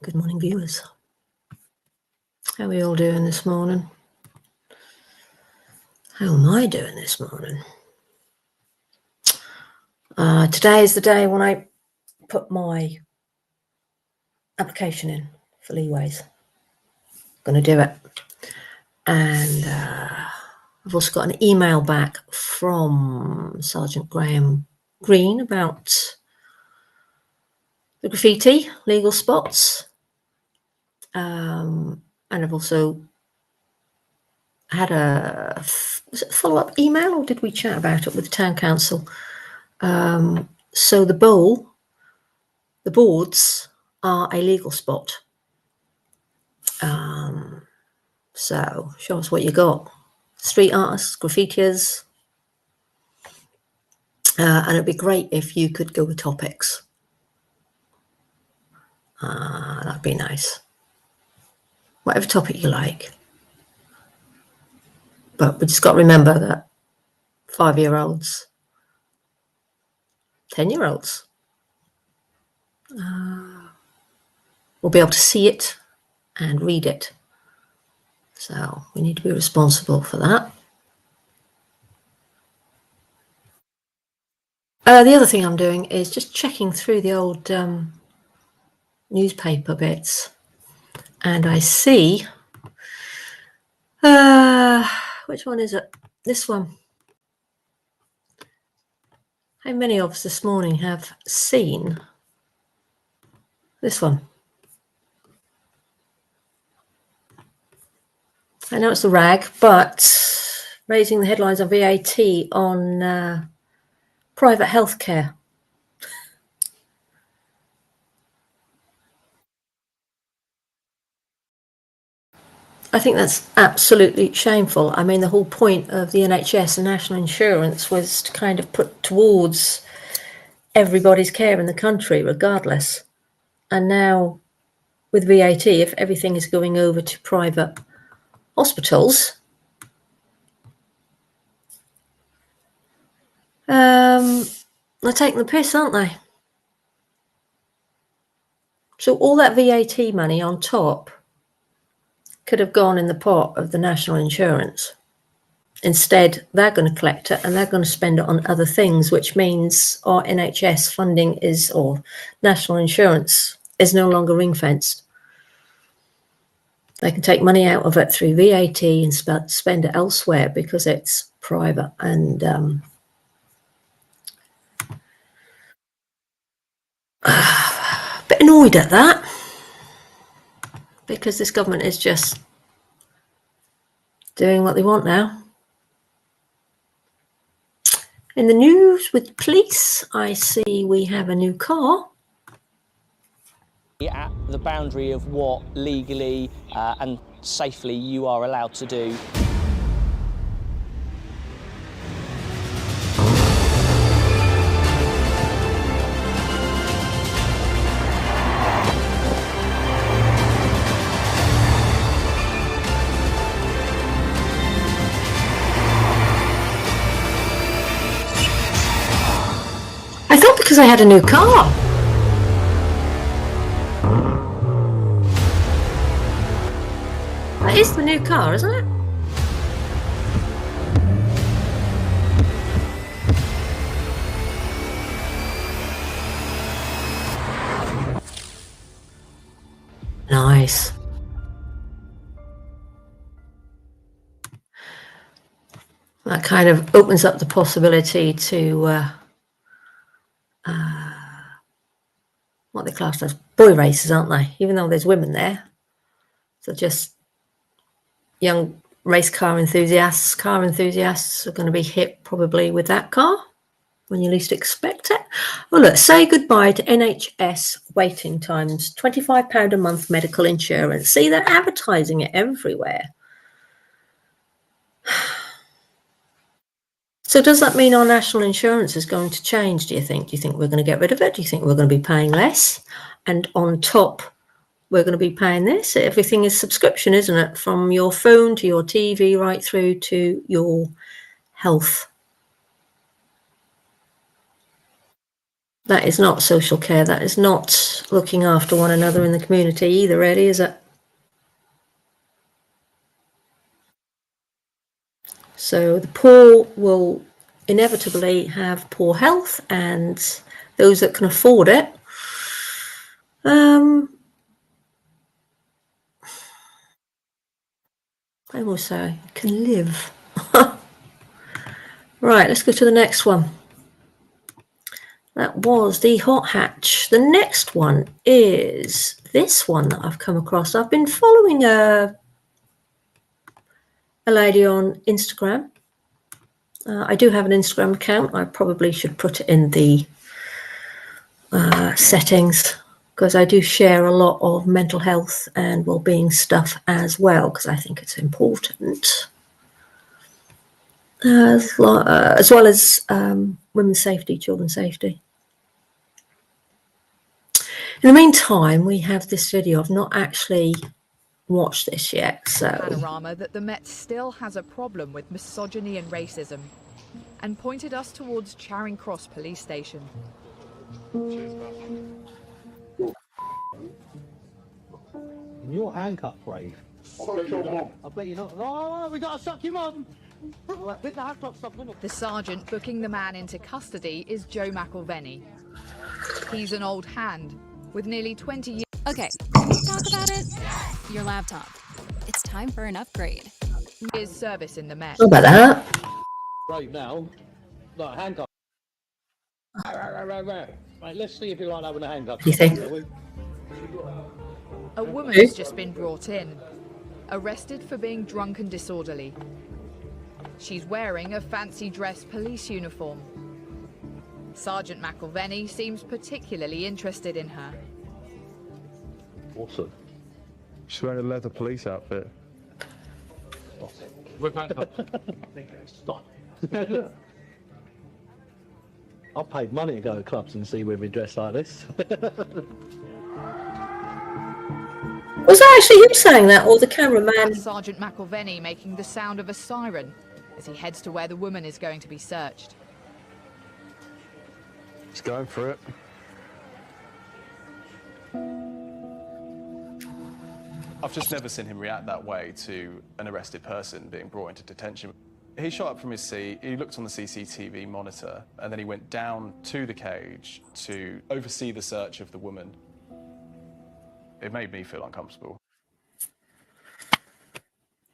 Good morning, viewers. How are we all doing this morning? How am I doing this morning? Today is the day when I put my application in for leeways. Going to do it. And I've also got an email back from Sergeant Graham Green about the graffiti legal spots. And I've also had a follow-up email, or did we chat about it with the town council? So the boards are a legal spot. So show us what you got. Street artists, graffitiers. And it'd be great if you could go with topics. That'd be nice. Whatever topic you like. But we just got to remember that 5-year-olds, 10-year-olds will be able to see it and read it. So we need to be responsible for that. The other thing I'm doing is just checking through the old newspaper bits, and I see which one is it? This one. How many of us this morning have seen this one? I know it's a rag, but raising the headlines on VAT on private healthcare. I think that's absolutely shameful. I mean, the whole point of the NHS and national insurance was to kind of put towards everybody's care in the country, regardless. And now with VAT, if everything is going over to private hospitals, they're taking the piss, aren't they? So all that VAT money on top could have gone in the pot of the national insurance. Instead, they're going to collect it and they're going to spend it on other things, which means our NHS funding is, or national insurance is no longer ring-fenced. They can take money out of it through VAT and spend it elsewhere because it's private. And a bit annoyed at that, because this government is just doing what they want now. In the news with police, I see we have a new car. At the boundary of what legally and safely you are allowed to do. I thought because I had a new car. That is the new car, isn't it? Nice. That kind of opens up the possibility to what they class as boy races, aren't they? Even though there's women there. So just young race car enthusiasts are going to be hit probably with that car when you least expect it. Well, look, say goodbye to NHS waiting times, £25 a month medical insurance. See, they're advertising it everywhere. So does that mean our national insurance is going to change, do you think? Do you think we're going to get rid of it? Do you think we're going to be paying less? And on top, we're going to be paying this? Everything is subscription, isn't it? From your phone to your TV, right through to your health. That is not social care. That is not looking after one another in the community either, really, is it? So the poor will inevitably have poor health, and those that can afford it, I will say, can live. Right, let's go to the next one. That was the hot hatch. The next one is this one that I've come across. I've been following a lady on Instagram. I do have an Instagram account. I probably should put it in the settings, because I do share a lot of mental health and well-being stuff as well, because I think it's important. As well as women's safety, children's safety. In the meantime, we have this video. I've not actually watched this yet, so... Panorama that the Met still has a problem with misogyny and racism, and pointed us towards Charing Cross Police Station. You're handcuffed, Brave. I bet you're not. Oh, we gotta suck him on. The sergeant booking the man into custody is Joe McElvenny. He's an old hand with nearly 20 years. Okay, talk about it. Your laptop. It's time for an upgrade. His service in the Met. What about that? Brave now. Like handcuffed. Right, let's see if you like having a handcuff. You think? A woman's just been brought in, arrested for being drunk and disorderly. She's wearing a fancy dress police uniform. Sergeant McElvenny seems particularly interested in her. Awesome. She's wearing a leather police outfit. Stop. I paid money to go to clubs and see women dressed like this. Was that actually him saying that, or the cameraman? Sergeant McElvenny making the sound of a siren as he heads to where the woman is going to be searched. He's going for it. I've just never seen him react that way to an arrested person being brought into detention. He shot up from his seat, he looked on the CCTV monitor, and then he went down to the cage to oversee the search of the woman. It made me feel uncomfortable.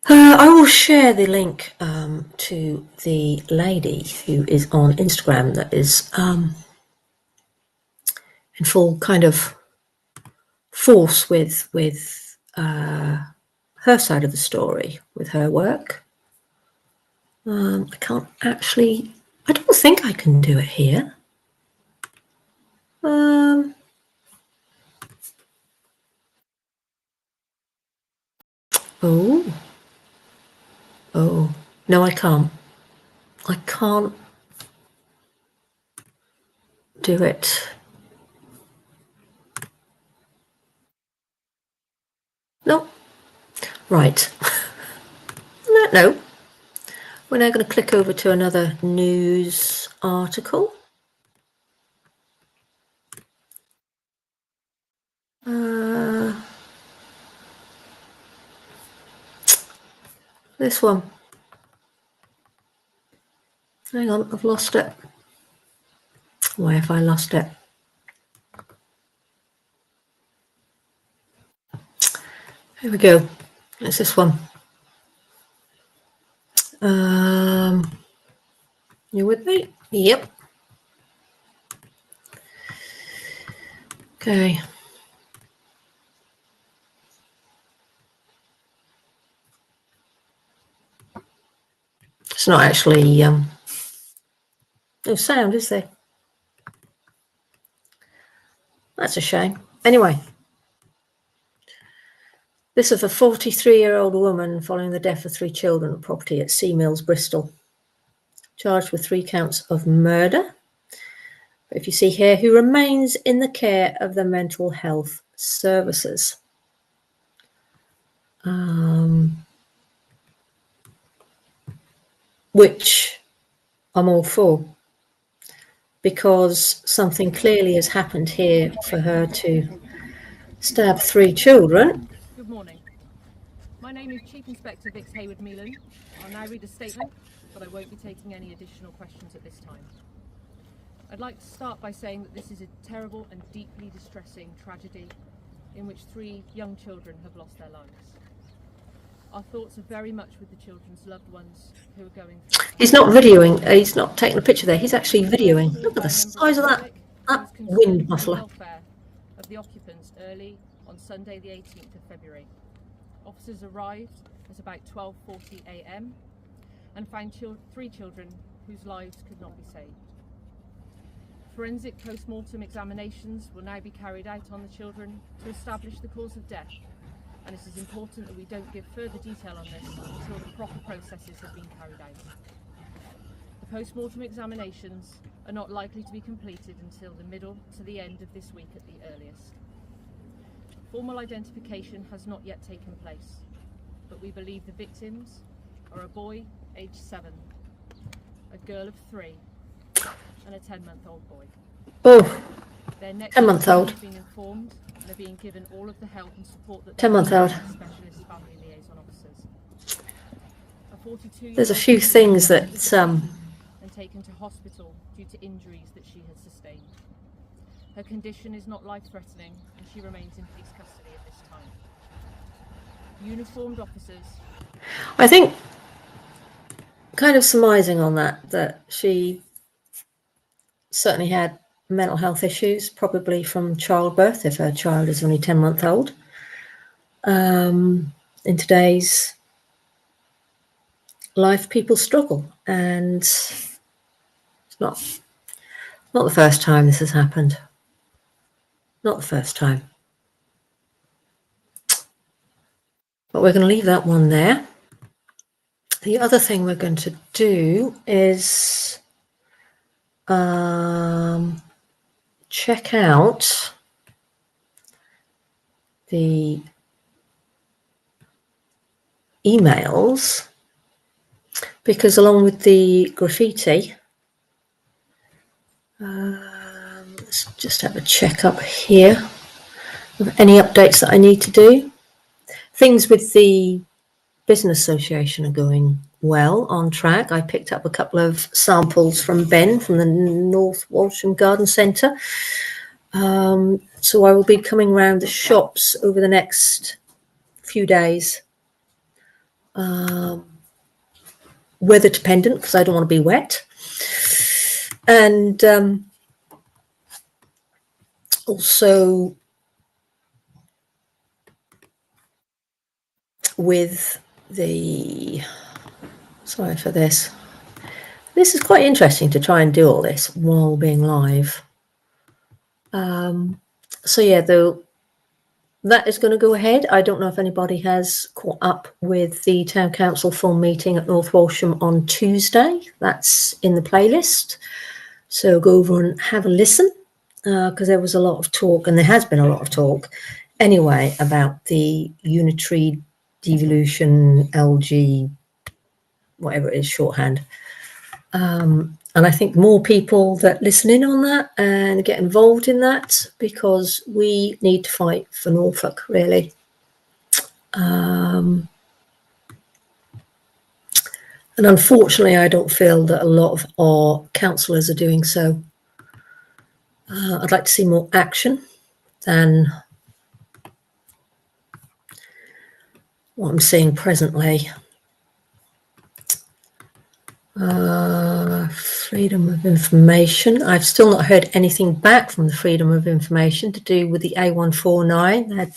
I will share the link to the lady who is on Instagram that is in full kind of force with her side of the story, with her work. I can't actually, I don't think I can do it here. Oh, no, I can't. I can't do it. No. Right. No. We're now going to click over to another news article. This one. Hang on, I've lost it. Why have I lost it? Here we go. It's this one. You with me? Yep. Okay. It's not actually no sound, is there? That's a shame. Anyway, this is a 43-year-old woman following the death of 3 children at property at Sea Mills, Bristol, charged with 3 counts of murder. But if you see here, who remains in the care of the mental health services. Which I'm all for, because something clearly has happened here for her to stab 3 children. Good morning. My name is Chief Inspector Vix Hayward-Meelan. I'll now read a statement, but I won't be taking any additional questions at this time. I'd like to start by saying that this is a terrible and deeply distressing tragedy in which 3 young children have lost their lives. Our thoughts are very much with the children's loved ones who are going through. He's not videoing, he's not taking a picture there, he's actually videoing. Look at the size of that wind muffler. Welfare of the occupants early on Sunday the 18th of February. Officers arrived at about 12:40 a.m. and found 3 children whose lives could not be saved. Forensic post-mortem examinations will now be carried out on the children to establish the cause of death, and it is important that we don't give further detail on this until the proper processes have been carried out. The post-mortem examinations are not likely to be completed until the middle to the end of this week at the earliest. Formal identification has not yet taken place, but we believe the victims are a boy aged 7, a girl of 3, and a 10-month-old boy. Oh, Their next 10-month-old. have been informed and are being given all of the help and support that 10-month-old. specialist family liaison officers. A 42-year-old There's a few things that and taken to hospital due to injuries that she has sustained. Her condition is not life-threatening and she remains in police custody at this time. Uniformed officers. I think, kind of surmising on that she certainly had mental health issues, probably from childbirth, if her child is only 10-month-old. In today's life, people struggle, and it's not the first time this has happened. Not the first time. But we're going to leave that one there. The other thing we're going to do is check out the emails, because along with the graffiti, let's just have a check up here of any updates that I need to do. Things with the Busness Association are going well, on track. I picked up a couple of samples from Ben from the North Walsham Garden Centre. So I will be coming around the shops over the next few days. Weather dependent, because I don't want to be wet. And also with the, sorry for this. This is quite interesting to try and do all this while being live. So yeah, though, that is going to go ahead. I don't know if anybody has caught up with the Town Council full meeting at North Walsham on Tuesday. That's in the playlist. So go over and have a listen, because there was a lot of talk, and there has been a lot of talk anyway, about the unitary devolution, LG, whatever it is, shorthand. And I think more people that listen in on that and get involved in that, because we need to fight for Norfolk, really. And unfortunately, I don't feel that a lot of our councillors are doing so. I'd like to see more action than what I'm seeing presently. Freedom of information. I've still not heard anything back from the Freedom of Information to do with the A149.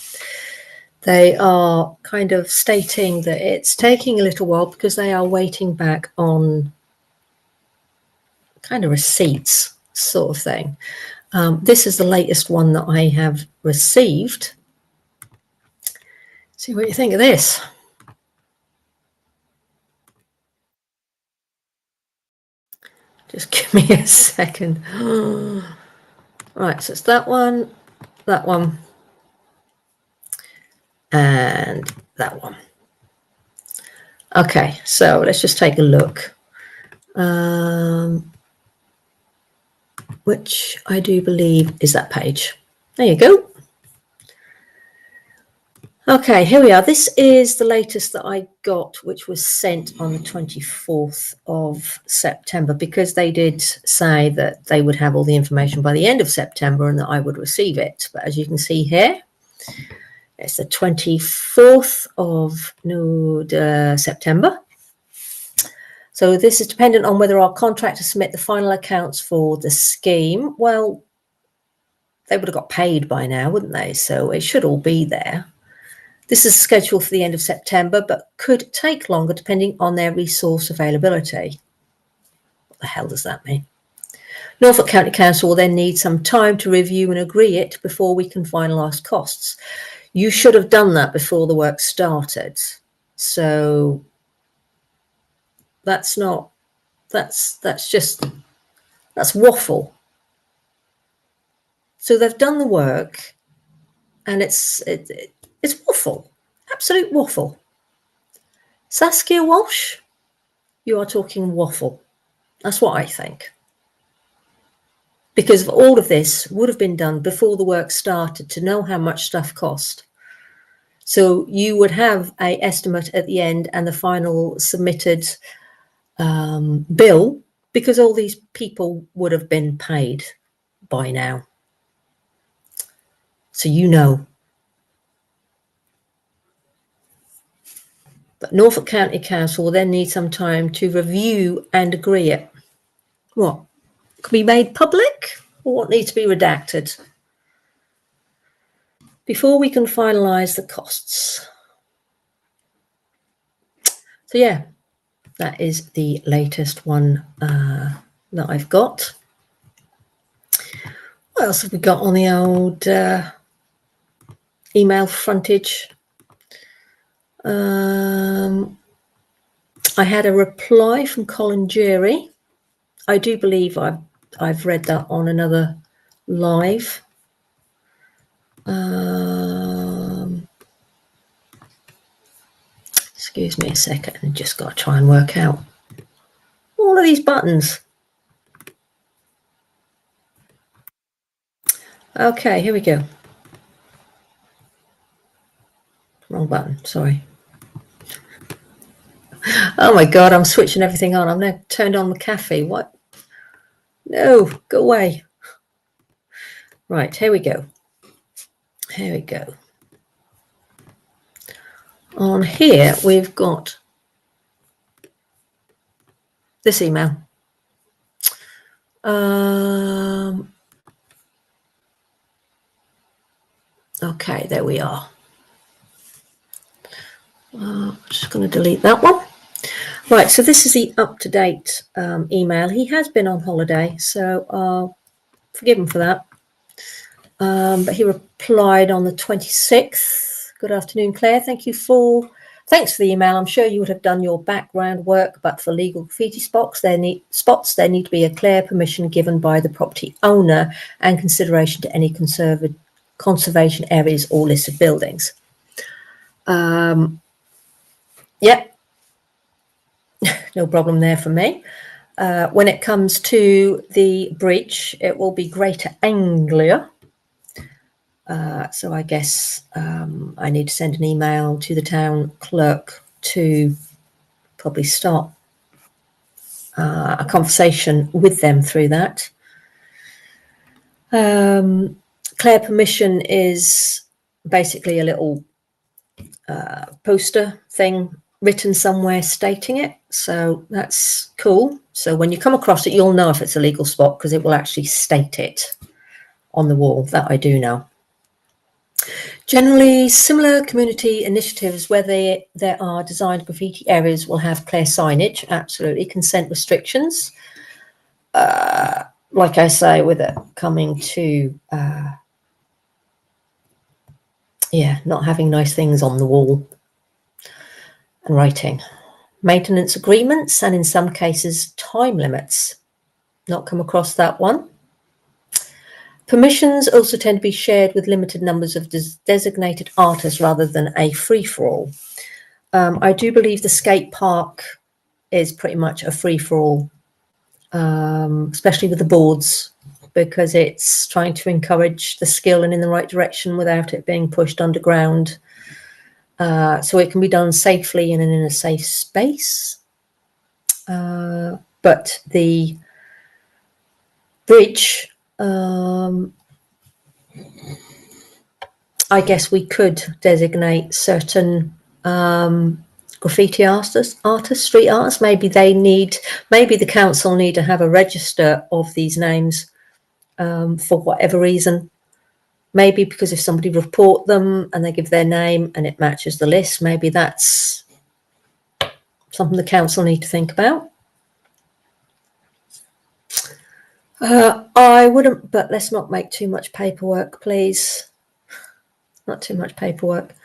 They are kind of stating that it's taking a little while because they are waiting back on kind of receipts, sort of thing. This is the latest one that I have received. See what you think of this. Just give me a second. Right, so it's that one, and that one. Okay, so let's just take a look. which I do believe is that page. There you go. Okay, here we are. This is the latest that I got, which was sent on the 24th of September, because they did say that they would have all the information by the end of September and that I would receive it. But as you can see here, it's the 24th of September. So this is dependent on whether our contractors submit the final accounts for the scheme. Well, they would have got paid by now, wouldn't they? So it should all be there. This is scheduled for the end of September, but could take longer depending on their resource availability. What the hell does that mean? Norfolk County Council will then need some time to review and agree it before we can finalise costs. You should have done that before the work started. So that's waffle. So they've done the work, and it's waffle, absolute waffle. Saskia Walsh, you are talking waffle. That's what I think. Because all of this would have been done before the work started to know how much stuff cost. So you would have an estimate at the end and the final submitted bill, because all these people would have been paid by now. So you know. But Norfolk County Council will then need some time to review and agree it. What? Can be made public, or what needs to be redacted? Before we can finalise the costs. So yeah, that is the latest one that I've got. What else have we got on the old email frontage? I had a reply from Colin Jury. I do believe I've read that on another live. Excuse me a second, I just got to try and work out all of these buttons. Okay, here we go. Wrong button, sorry. Oh my God, I'm switching everything on. I've now turned on the cafe. What? No, go away. Right, here we go. Here we go. On here, we've got this email. Okay, there we are. I'm just going to delete that one. Right, so this is the up-to-date email. He has been on holiday, so I'll forgive him for that. But he replied on the 26th. Good afternoon, Claire. Thanks for the email. I'm sure you would have done your background work, but for legal graffiti spots, there need to be a clear permission given by the property owner and consideration to any conservation areas or listed buildings. Yep. No problem there for me. When it comes to the breach, it will be Greater Anglia. So I guess I need to send an email to the town clerk to probably start a conversation with them through that. Clear permission is basically a little poster thing written somewhere stating it. So that's cool. So when you come across it, you'll know if it's a legal spot because it will actually state it on the wall. That I do know. Generally, similar community initiatives where there are designed graffiti areas will have clear signage, absolutely, consent restrictions. Like I say, with it coming to, not having nice things on the wall and writing. Maintenance agreements, and in some cases, time limits. Not come across that one. Permissions also tend to be shared with limited numbers of designated artists rather than a free-for-all. I do believe the skate park is pretty much a free-for-all, especially with the boards because it's trying to encourage the skill and in the right direction without it being pushed underground. So it can be done safely and in a safe space. But the bridge, I guess we could designate certain graffiti artists, street artists. Maybe the council need to have a register of these names for whatever reason. Maybe because if somebody report them and they give their name and it matches the list, maybe that's something the council need to think about. I wouldn't, but let's not make too much paperwork, please. Not too much paperwork.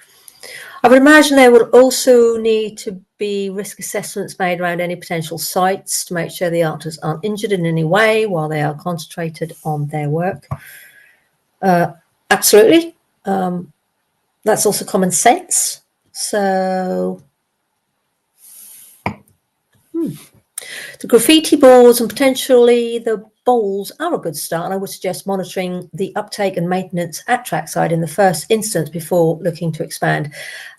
I would imagine there will also need to be risk assessments made around any potential sites to make sure the artists aren't injured in any way while they are concentrated on their work. Absolutely. That's also common sense. So the graffiti boards and potentially the bowls are a good start, and I would suggest monitoring the uptake and maintenance at trackside in the first instance before looking to expand.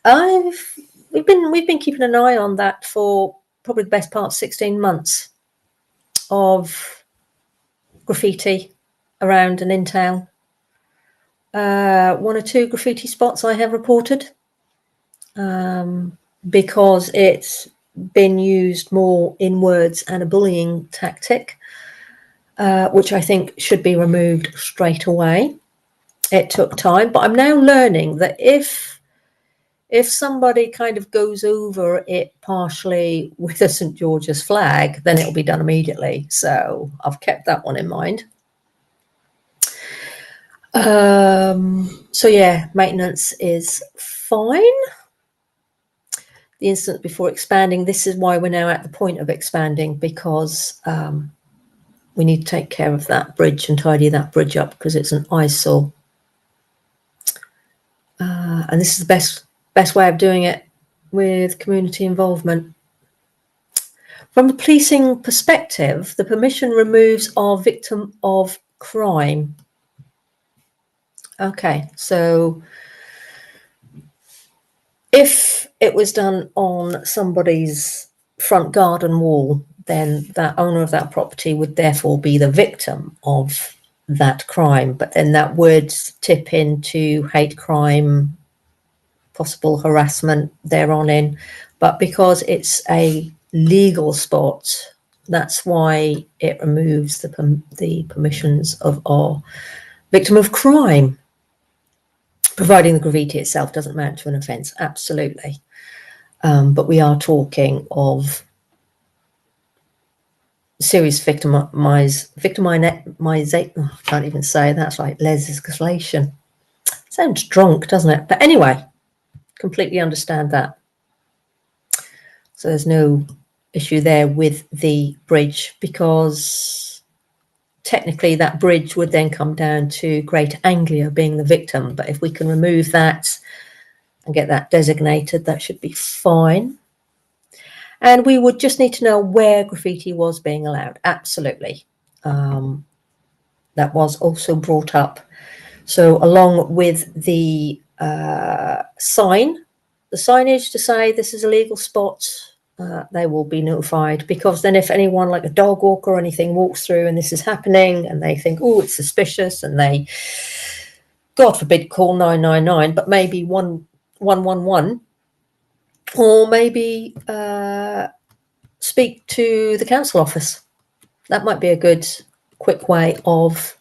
We've been keeping an eye on that for probably the best part of 16 months of graffiti around and in town. 1 or 2 graffiti spots I have reported because it's been used more in words and a bullying tactic, which I think should be removed straight away. It took time, but I'm now learning that if somebody kind of goes over it partially with a St. George's flag, then it'll be done immediately. So I've kept that one in mind. So yeah, maintenance is fine. The instance before expanding, this is why we're now at the point of expanding, because we need to take care of that bridge and tidy that bridge up because it's an eyesore. And this is the best way of doing it with community involvement. From the policing perspective, the permission removes our victim of crime. Okay, so if it was done on somebody's front garden wall, then that owner of that property would therefore be the victim of that crime. But then that would tip into hate crime, possible harassment thereon in. But because it's a legal spot, that's why it removes the permissions of our victim of crime. Providing the graffiti itself doesn't amount to an offence, absolutely. But we are talking of serious victimization. Oh, I can't even say that's like legislation. Sounds drunk, doesn't it? But anyway, completely understand that. So there's no issue there with the bridge, because technically that bridge would then come down to Great Anglia being the victim. But if we can remove that and get that designated, that should be fine. And we would just need to know where graffiti was being allowed. Absolutely. That was also brought up. So along with the signage to say this is a legal spot, they will be notified, because then if anyone like a dog walker or anything walks through and this is happening and they think, oh, it's suspicious, and they, God forbid, call 999, but maybe 111, or maybe speak to the council office. That might be a good quick way of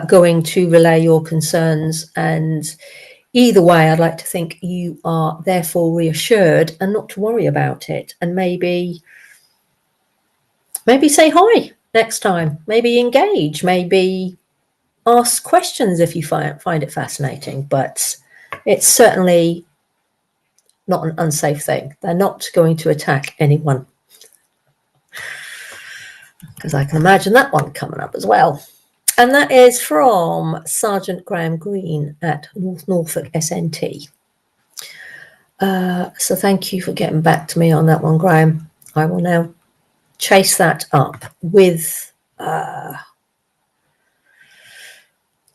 going to relay your concerns. And either way, I'd like to think you are therefore reassured and not to worry about it. And maybe say hi next time. Maybe engage. Maybe ask questions if you find it fascinating. But it's certainly not an unsafe thing. They're not going to attack anyone, because I can imagine that one coming up as well. And that is from Sergeant Graham Green at Norfolk SNT. So thank you for getting back to me on that one, Graham. I will now chase that up with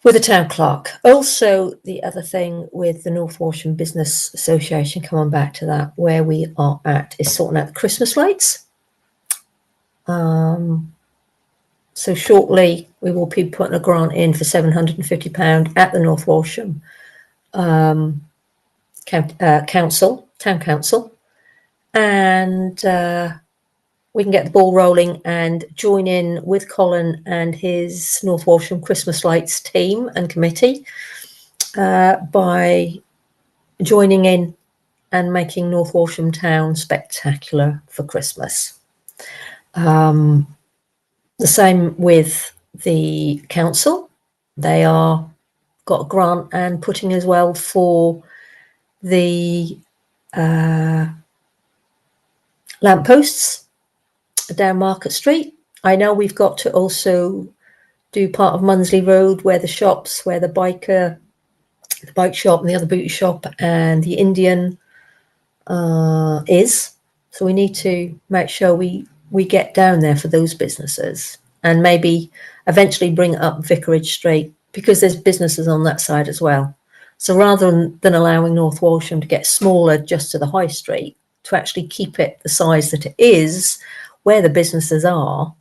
with the town clerk. Also, the other thing with the North Walsham Business Association, coming back to that, where we are at is sorting out the Christmas lights. So shortly we will be putting a grant in for £750 at the North Walsham town council, and we can get the ball rolling and join in with Colin and his North Walsham Christmas lights team and committee by joining in and making North Walsham town spectacular for Christmas. The same with the council. They are got a grant and putting as well for the lampposts down Market Street. I know we've got to also do part of Munsley Road where the shops, where the bike shop and the other booty shop and the Indian is. So we need to make sure we get down there for those businesses, and maybe eventually bring it up Vicarage Street, because there's businesses on that side as well. So rather than allowing North Walsham to get smaller just to the high street, to actually keep it the size that it is where the businesses are,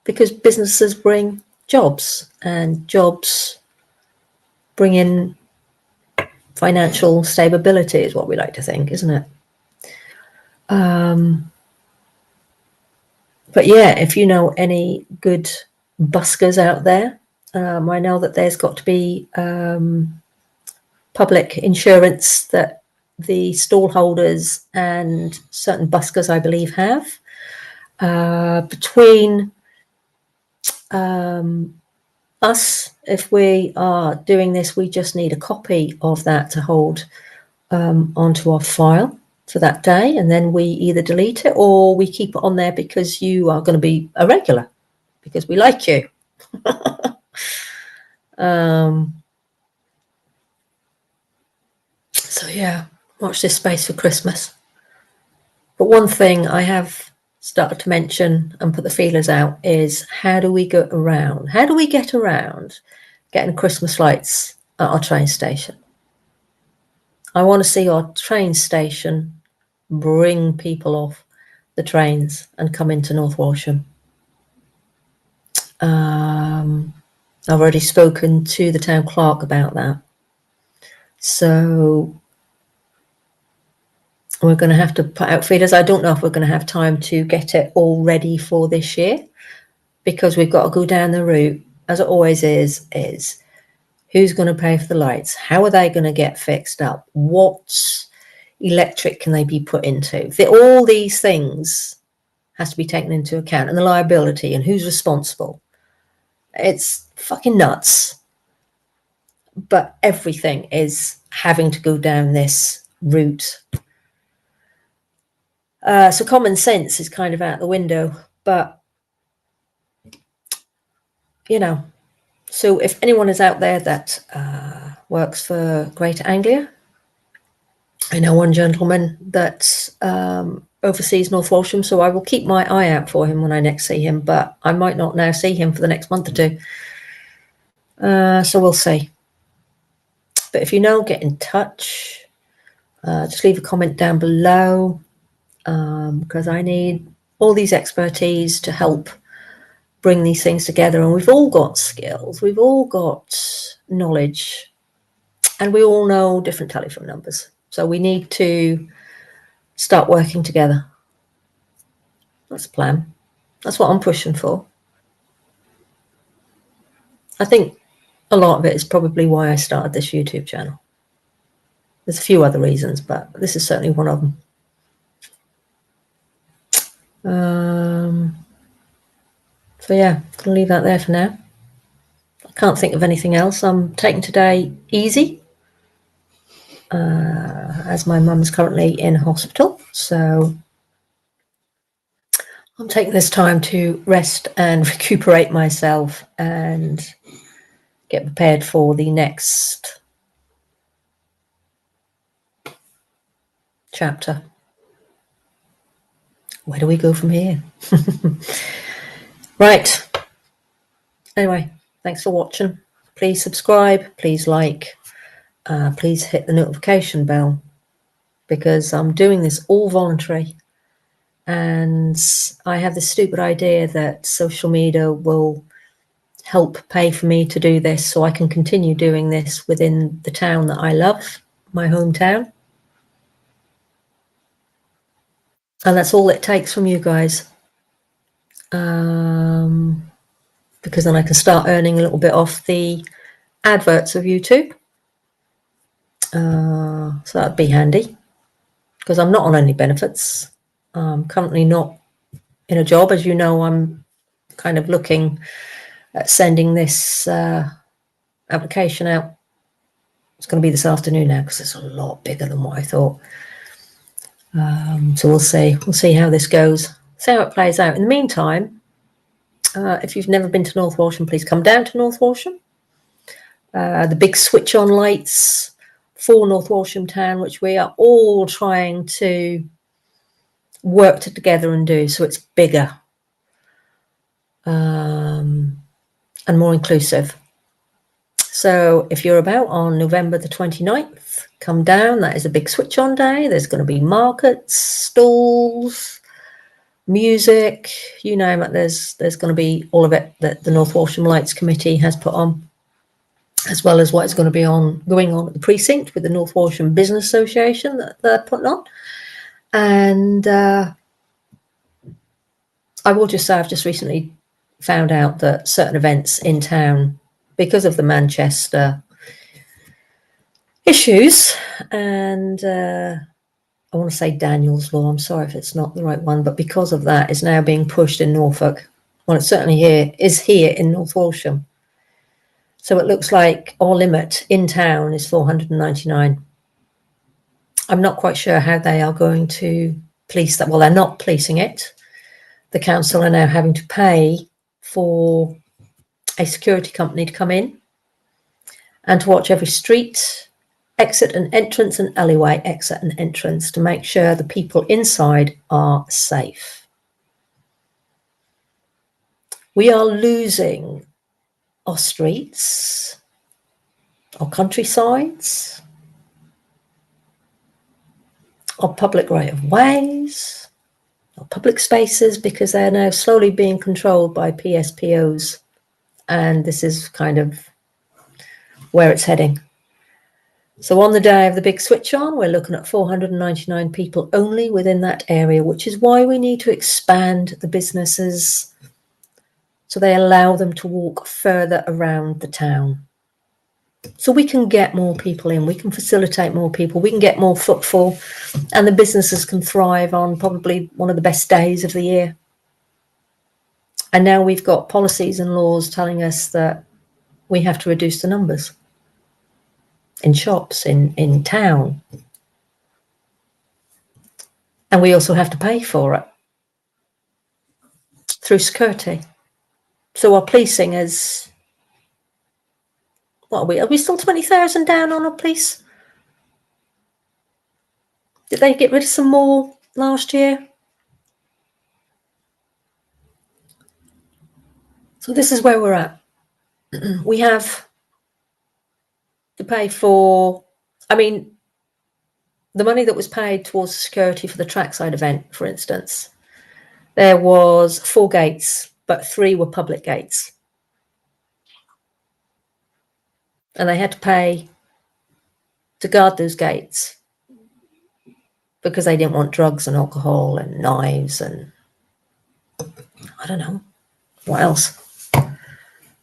because businesses bring jobs, and jobs bring in financial stability is what we like to think, isn't it? But yeah, if you know any good buskers out there, I know that there's got to be public insurance that the stall holders and certain buskers, I believe, have. Between us, if we are doing this, we just need a copy of that to hold onto our file for that day, and then we either delete it or we keep it on there because you are going to be a regular, because we like you. So yeah, watch this space for Christmas. But one thing I have started to mention and put the feelers out is, how do we get around getting Christmas lights at our train station? I want to see our train station bring people off the trains and come into North Walsham. I've already spoken to the town clerk about that. So we're going to have to put out feelers. I don't know if we're going to have time to get it all ready for this year, because we've got to go down the route, as it always is who's going to pay for the lights? How are they going to get fixed up? What electric can they be put into? All these things has to be taken into account, and the liability and who's responsible. It's fucking nuts. But everything is having to go down this route. So common sense is kind of out the window, but you know, so if anyone is out there that works for Greater Anglia, I know one gentleman that oversees North Walsham, so I will keep my eye out for him when I next see him, but I might not now see him for the next month or two. So we'll see. But if you know, get in touch. Just leave a comment down below, because I need all these expertise to help bring these things together. And we've all got skills, we've all got knowledge, and we all know different telephone numbers. So we need to start working together. That's the plan. That's what I'm pushing for. I think a lot of it is probably why I started this YouTube channel. There's a few other reasons, but this is certainly one of them. So yeah, gonna leave that there for now. I can't think of anything else. I'm taking today easy, as my mum's currently in hospital. So I'm taking this time to rest and recuperate myself and get prepared for the next chapter. Where do we go from here? Right. Anyway, Thanks for watching. Please subscribe, please like, please hit the notification bell, because I'm doing this all voluntary. And I have this stupid idea that social media will help pay for me to do this, so I can continue doing this within the town that I love, my hometown. And that's all it takes from you guys. Because then I can start earning a little bit off the adverts of YouTube. So that'd be handy, because I'm not on any benefits. I'm currently not in a job. As you know, I'm kind of looking at sending this application out. It's going to be this afternoon now, because it's a lot bigger than what I thought. So we'll see how this goes, see how it plays out. In the meantime, if you've never been to North Walsham, please come down to North Walsham. The big switch on lights for North Walsham town, which we are all trying to work together and do, so it's bigger and more inclusive. So if you're about on November the 29th, come down. That is a big switch on day. There's going to be markets, stalls, music, you name it. There's going to be all of it that the North Walsham Lights Committee has put on, as well as what is going to be going on at the precinct with the North Walsham Busness Association that they're putting on. And I will just say, I've just recently found out that certain events in town, because of the Manchester issues, and I want to say Daniel's Law, I'm sorry if it's not the right one, but because of that, is now being pushed in Norfolk. Well, it certainly is here in North Walsham. So it looks like our limit in town is 499. I'm not quite sure how they are going to police that. Well, they're not policing it. The council are now having to pay for a security company to come in and to watch every street, exit and entrance, and alleyway, exit and entrance, to make sure the people inside are safe. We are losing our streets, our countrysides, our public right of ways, our public spaces, because they're now slowly being controlled by PSPOs. And this is kind of where it's heading. So on the day of the big switch on, we're looking at 499 people only within that area, which is why we need to expand the businesses so they allow them to walk further around the town. So we can get more people in, we can facilitate more people, we can get more footfall, and the businesses can thrive on probably one of the best days of the year. And now we've got policies and laws telling us that we have to reduce the numbers in shops, in town. And we also have to pay for it through security. So our policing is, what are we? Are we still 20,000 down on our police? Did they get rid of some more last year? So this is where we're at. We have to pay for, I mean, the money that was paid towards security for the trackside event, for instance, there was 4 gates, but 3 were public gates. And they had to pay to guard those gates because they didn't want drugs and alcohol and knives and I don't know what else.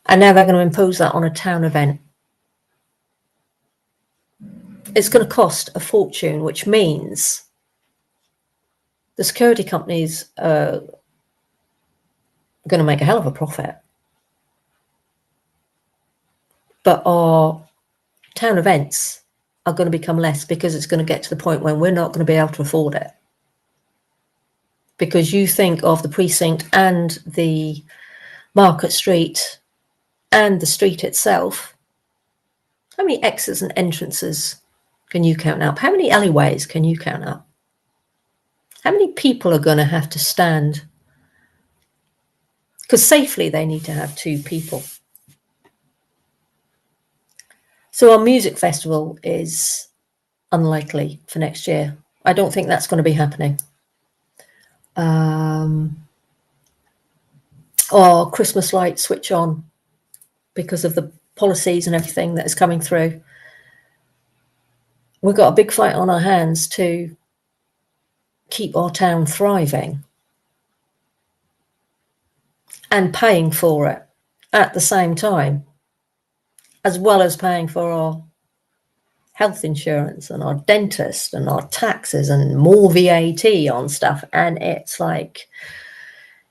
And now they're going to impose that on a town event. It's going to cost a fortune, which means the security companies are going to make a hell of a profit. But our town events are going to become less, because it's going to get to the point when we're not going to be able to afford it. Because you think of the precinct and the Market Street and the street itself, how many exits and entrances can you count up? How many alleyways can you count up? How many people are going to have to stand? Because safely they need to have 2 people. So our music festival is unlikely for next year. I don't think that's going to be happening. Or Christmas lights switch on because of the policies and everything that is coming through. We've got a big fight on our hands to keep our town thriving and paying for it at the same time, as well as paying for our health insurance and our dentist and our taxes and more VAT on stuff. And it's like,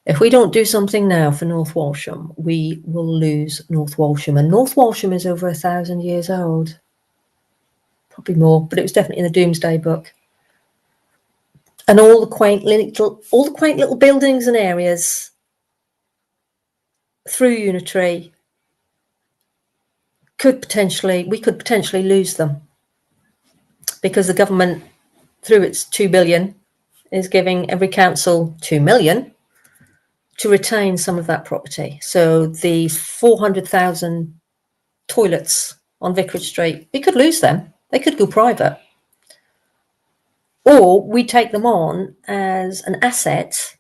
if we don't do something now for North Walsham, we will lose North Walsham. And North Walsham is over 1,000 years old. Probably more, but it was definitely in the Doomsday Book. And all the quaint little buildings and areas through Unitary we could potentially lose them, because the government, through its 2 billion, is giving every council 2 million to retain some of that property. So the 400,000 toilets on Vicarage Street, we could lose them. They could go private. Or we take them on as an asset.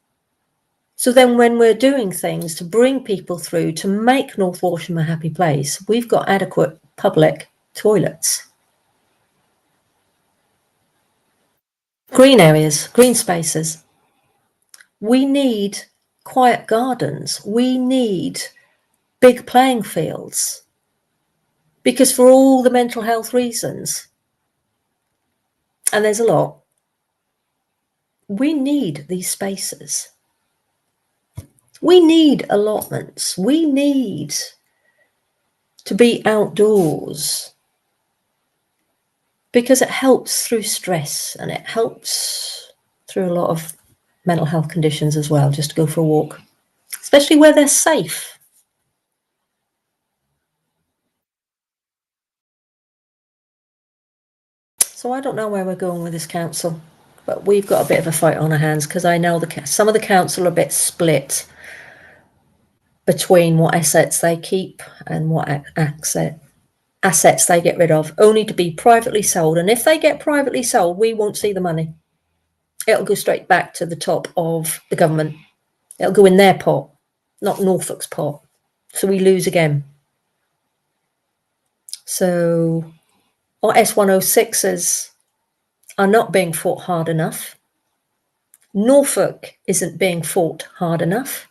So then when we're doing things to bring people through to make North Walsham a happy place, we've got adequate public toilets. Green areas, green spaces. We need quiet gardens. We need big playing fields. Because for all the mental health reasons, and there's a lot, we need these spaces. We need allotments. We need to be outdoors, because it helps through stress and it helps through a lot of mental health conditions as well, just to go for a walk, especially where they're safe. So I don't know where we're going with this council, but we've got a bit of a fight on our hands, because I know some of the council are a bit split between what assets they keep and what assets they get rid of, only to be privately sold. And if they get privately sold, we won't see the money. It'll go straight back to the top of the government. It'll go in their pot, not Norfolk's pot. So we lose again. So our S106s are not being fought hard enough. Norfolk isn't being fought hard enough.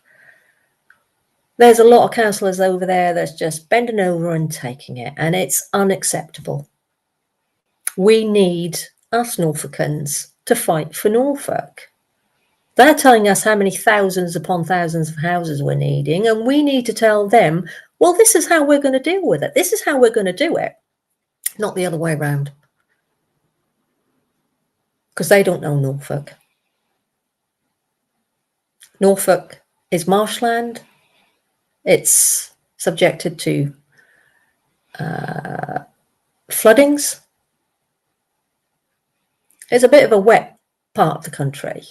There's a lot of councillors over there that's just bending over and taking it, and it's unacceptable. We need us Norfolkans to fight for Norfolk. They're telling us how many thousands upon thousands of houses we're needing, and we need to tell them, well, this is how we're going to deal with it. This is how we're going to do it, not the other way around. Because they don't know Norfolk. Norfolk is marshland. It's subjected to floodings. It's a bit of a wet part of the country,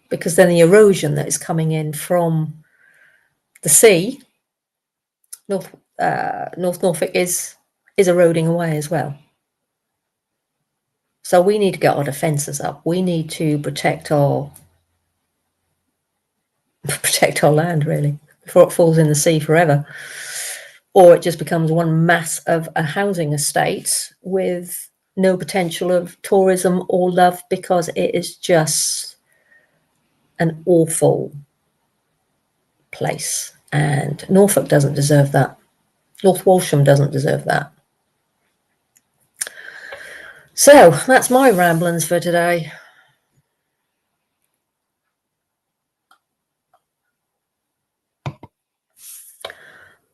because then the erosion that is coming in from the sea, North Norfolk is eroding away as well. So we need to get our defences up. We need to protect our land, really, before it falls in the sea forever, or it just becomes one mass of a housing estate with no potential of tourism or love, because it is just an awful place. And Norfolk doesn't deserve that. North Walsham doesn't deserve that. So that's my ramblings for today.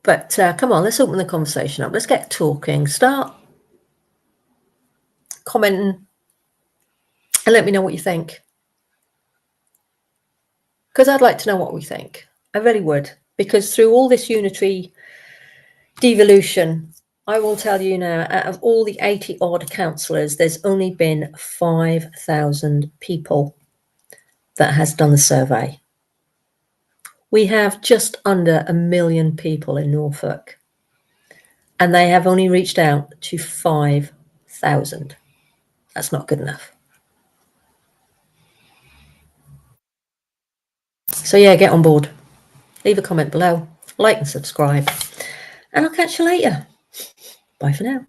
But come on, let's open the conversation up. Let's get talking. Start commenting and let me know what you think. Because I'd like to know what we think. I really would. Because through all this unitary devolution, I will tell you now, out of all the 80 odd councillors, there's only been 5,000 people that has done the survey. We have just under 1 million people in Norfolk. and they have only reached out to 5,000. That's not good enough. So yeah, get on board. Leave a comment below, like and subscribe, and I'll catch you later. Bye for now.